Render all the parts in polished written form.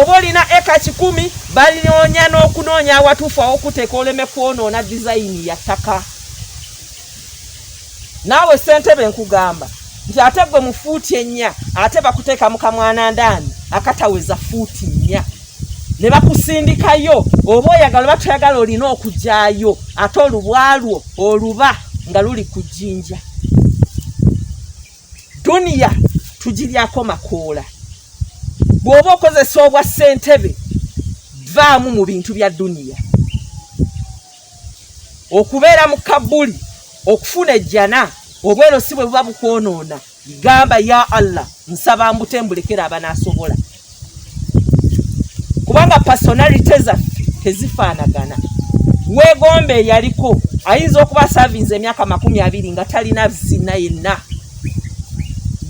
oba olina eka 10 balinoonya n'okunoonya awatuufu awokuteeka oleme kwonoona design ya ttaka. Naawe ssentebe nkugamba nti ate gwe mu fuuti 4 ate bakuteeka mu kamwana ndaani akataweza fuuti 4 ne bakusindikayo oba oyagala batoyagala olina okujjaayo ate olubwalwo oluba nga luli ku jjinja. Duniya tugiryako makoola. Bw'oba okozesa obwa ssentebe vaamu mu bintu bya duniya. Okubeera mu kabuli okufuna ejjana obwero si bwe buba bukwonoona gamba ya Allah nsaba mbutembulekera abanaasobola. Kubanga personality zaffe tezifaanagana. Weegombe yaliko ayinza okuba savinze emyaka 20 nga talina zina yenna.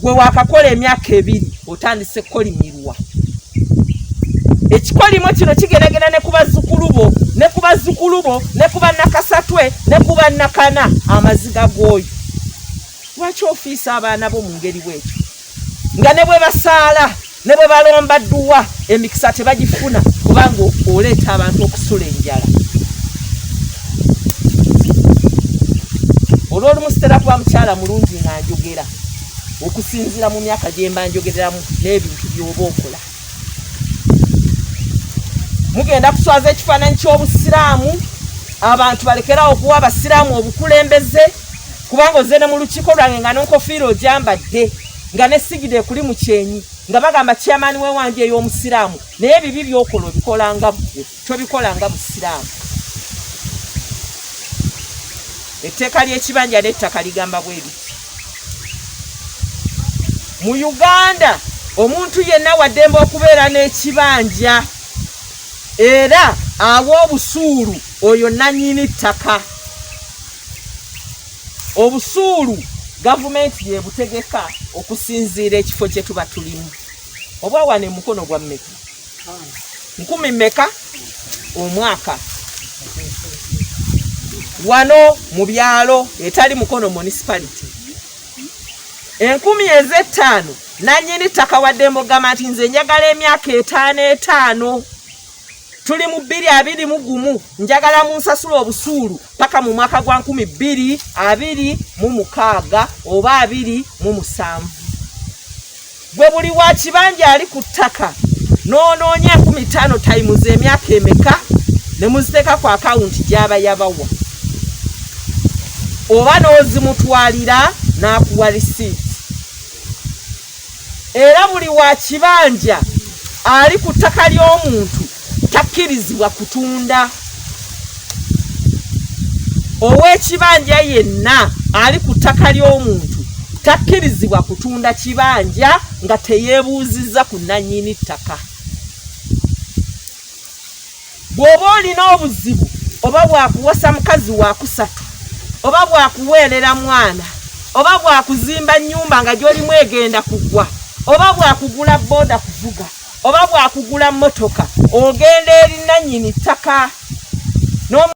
Gwe wakakola emyaka 2 otandise kolimirwa. Ekikolimo kino kigeragera ne ku bazzukulu bo ne ku bazzukulu bo ne ku bannakasatwe ne ku bannakana amaziga g'oyo. Lwaki ofiisa abaana bo mu ngeri bw'ekyo? Nga ne bwe basaala ne bwe balomba dduwa emikisa tebagifuna kubanga oleeta abantu okusula enjala. Olw'olumusitera kuba mukyala mulungi nga njogera okusinziira mu myaka gye mba njogereramu n'ebintu by'oba okola. Mugenda kuswaza ekifaananyi ky'obusiraamu abantu balekerawo okuwa abasiraamu obukulembeze kubanga ozze ne mu lukiiko lwange nga n'enkofiira ogyambadde nga ne sigide kuli mu kyenyi nga bagamba chairman w'ewanje ey'omusiraamu naye ebibi by'okola obikolanga ggwe tobikolanga busiraamu. Etteeka ly'ekibanja n'ettaka ligamba bwe biti. Mu Uganda omuntu yenna waddembe okubeera n'ekibanja era awa obusuulu oyo nannyini ttaka. Obusuulu gavumenti yebutegeka okusinziira ekifo kye tuba tulimu. Obwa wane mukono gwa mmeka 10 mmeka omwaka wano mu byalo etali mukono municipality 10,500 nannyini ttaka waddembe ogamba nti nze njagala emyaka 5 tuli mu 2021 njagala munsasula obusuulu paka mu mwaka gwa 2026 oba 27. Gwe buli wa kibanja ali ku ttaka n'onoonya 15 times emyaka emeka ne muziteeka ku akawunti gy'aba yabawa oba n'ozimutwalira n'akuwa risiiti. Era buli wa kibanja ali ku ttaka ly'omuntu takkirizibwa kutunda. Ow'ekibanja yenna ali ku ttaka ly'omuntu takkirizibwa kutunda kibanja nga teyeebuuzizza ku nannyini ttaka. Bw'oba olina obuzibu oba bwakuwasa mukazi wa kusatu oba bwakuweerera mwana oba bwakuzimba nnyumba nga gy'olimu egenda kugwa oba bwakugula booda kuvuga oba bwakugula mmotoka ogenda eri nannyini ttaka.